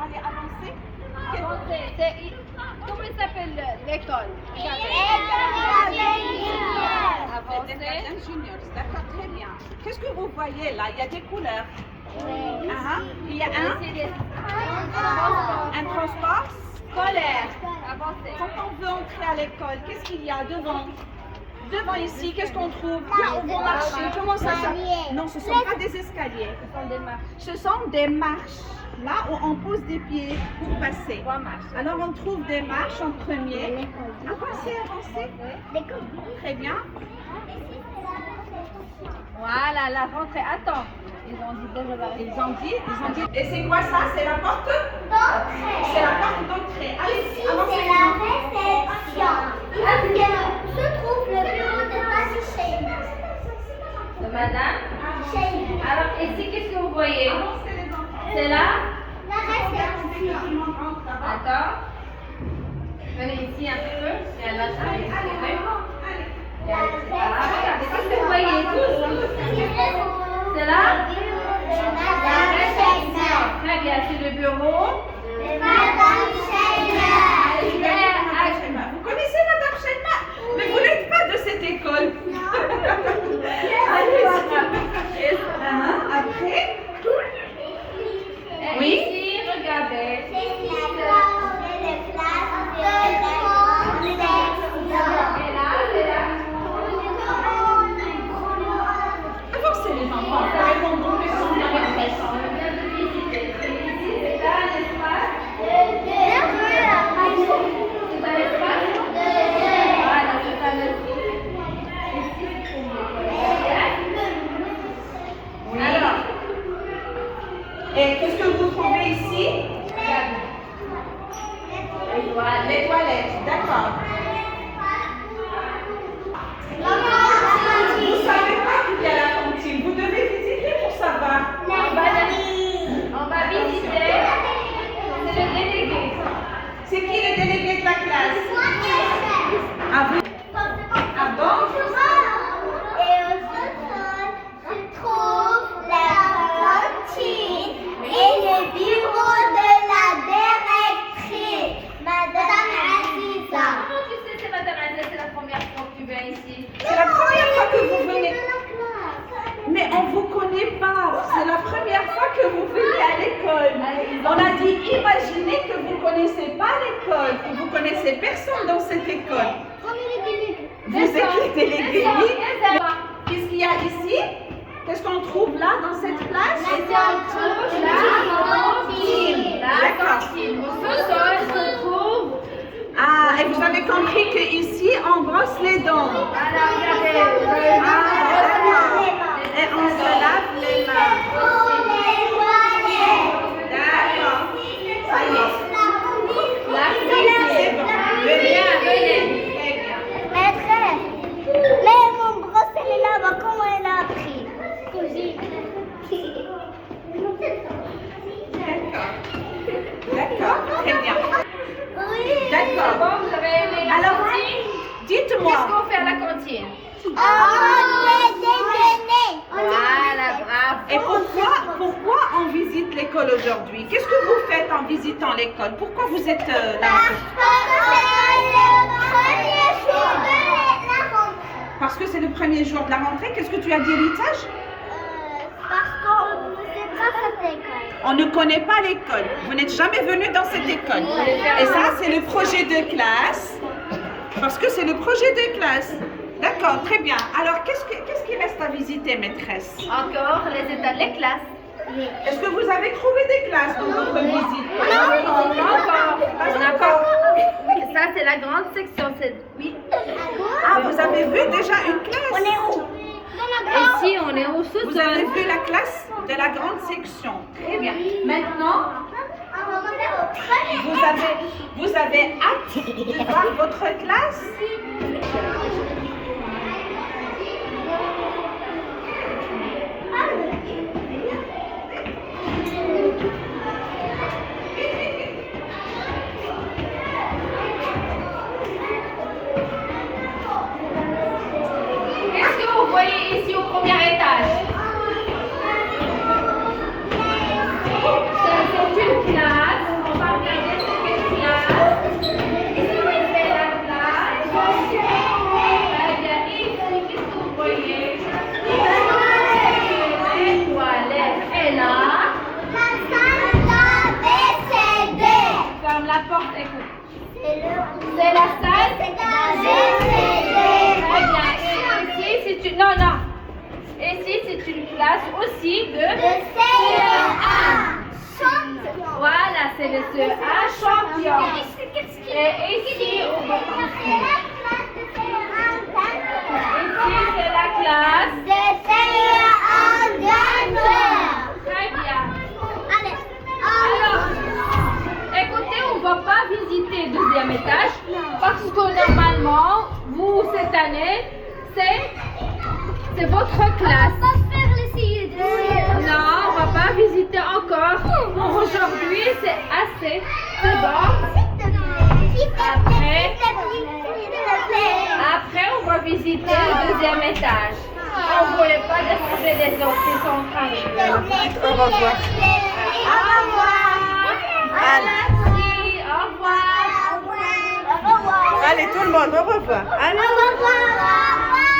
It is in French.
allez, avancez. Comment il s'appelle l'école? Garden Juniors, d'accord, très bien. Qu'est-ce que vous voyez là? Il y a des couleurs. Il y a un transport scolaire. Quand on veut entrer à l'école, qu'est-ce qu'il y a devant? Devant ici, qu'est-ce qu'on trouve? Là, on va marcher. Comment ça s'appelle? Non, ce ne sont pas des escaliers. Ce sont des marches. Là où on pose des pieds pour passer. Alors on trouve des marches en premier. Avancez, avancez. Très bien. Voilà, la rentrée. Attends. Ils ont dit Et c'est quoi ça? C'est la porte d'entrée. C'est la porte d'entrée. Allez, avancez. C'est la réception. Se trouve le bureau de Madame. de madame. Chérie. Alors, ici, qu'est-ce que vous voyez? Avancez les enfants. C'est là? La réception. D'accord. Venez ici un peu. Il y a la salle. Regardez, qu'est-ce que vous voyez tous? C'est là? La réception. Très bien, c'est le bureau. Madame Sheila. Vous connaissez Madame Chelma? Mais vous n'êtes pas de cette école. Après? Et Oui. ici, regardez. C'est la classe de la grande section. Et là, c'est là. Avancez les enfants. Répondons aux questions de la maîtresse. On vient de visiter. Ici, c'est là l'espace. C'est un espace. Voilà, c'est un espace. Ici, c'est Oui. Alors, et qu'est-ce que vous trouvez ici? Les toilettes, d'accord. Vous savez pas qu'il y a la cantine. Vous devez visiter pour savoir. On va visiter. C'est le délégué. C'est qui le délégué de la classe? Ah, vous? Ah bon? Et au sous-sol se trouve la cantine et le bureau de la directrice, Madame Aziza. Comment tu sais, c'est Madame Azza, c'est la première fois que tu viens ici? C'est la première fois que vous venez. Mais on ne vous connaît pas. C'est la première fois que vous venez à l'école. On a dit, imaginez que vous ne connaissez pas l'école, que vous ne connaissez personne dans cette école. Vous êtes les délégués, oui. Qu'est-ce qu'il y a ici? Qu'est-ce qu'on trouve là, dans cette place? La cantine. Au sous-sol se trouve. Ah, et vous avez compris qu'ici, on brosse les dents. Voilà, regardez. Ah, d'accord. Et on se lave les mains. D'accord. Ça y est. La C'est cuisine. bon. Venez, venez. Très bien. Maîtresse, mais mon brosse elle est là-bas, comment elle a appris? D'accord. Très bien. Oui. D'accord. Bon, vous avez aimé la Alors, cantine? dites-moi. Qu'est-ce qu'on fait à la cantine? On fait déjeuner. Voilà, bravo. Et pourquoi on visite l'école aujourd'hui? Qu'est-ce que vous faites en visitant l'école? Pourquoi vous êtes là? Parce que c'est le premier jour de la rentrée. Qu'est-ce que tu as dit, héritage? Parce qu'on ne sait pas cette école. On ne connaît pas l'école. Vous n'êtes jamais venu dans cette école. Et ça, c'est le projet de classe. Parce que c'est le projet de classe. D'accord, très bien. Alors, qu'est-ce qui reste à visiter, maîtresse? Encore les classes. Est-ce que vous avez trouvé des classes dans votre visite? Non, encore. On n'a pas. Ça, c'est la grande section. Oui. Ah, vous avez vu déjà une classe? On est où? Ici, on est au sous-sol. Vous avez vu la classe de la grande section. Très bien. Maintenant, vous avez hâte de voir votre classe? Qu'est-ce que vous voyez ici au premier étage? C'est une classe. aussi de CE1. Champion. Voilà, c'est le CE1 champion. Et ici, on va C'est la classe de CE1 ici c'est la classe. de CE1 gagneur. Très bien. Allez. Alors, écoutez, on ne va pas visiter le deuxième étage parce que normalement, vous, cette année, c'est votre classe. On va faire le CE2. Non, on ne va pas visiter encore. Pour aujourd'hui, c'est assez. C'est bon. Après, on va visiter le deuxième étage. On ne voulait pas déranger les autres qui sont en train de... Au revoir. Au revoir. Merci, au revoir. Au revoir. Allez, tout le monde, au revoir. Allez. Au revoir.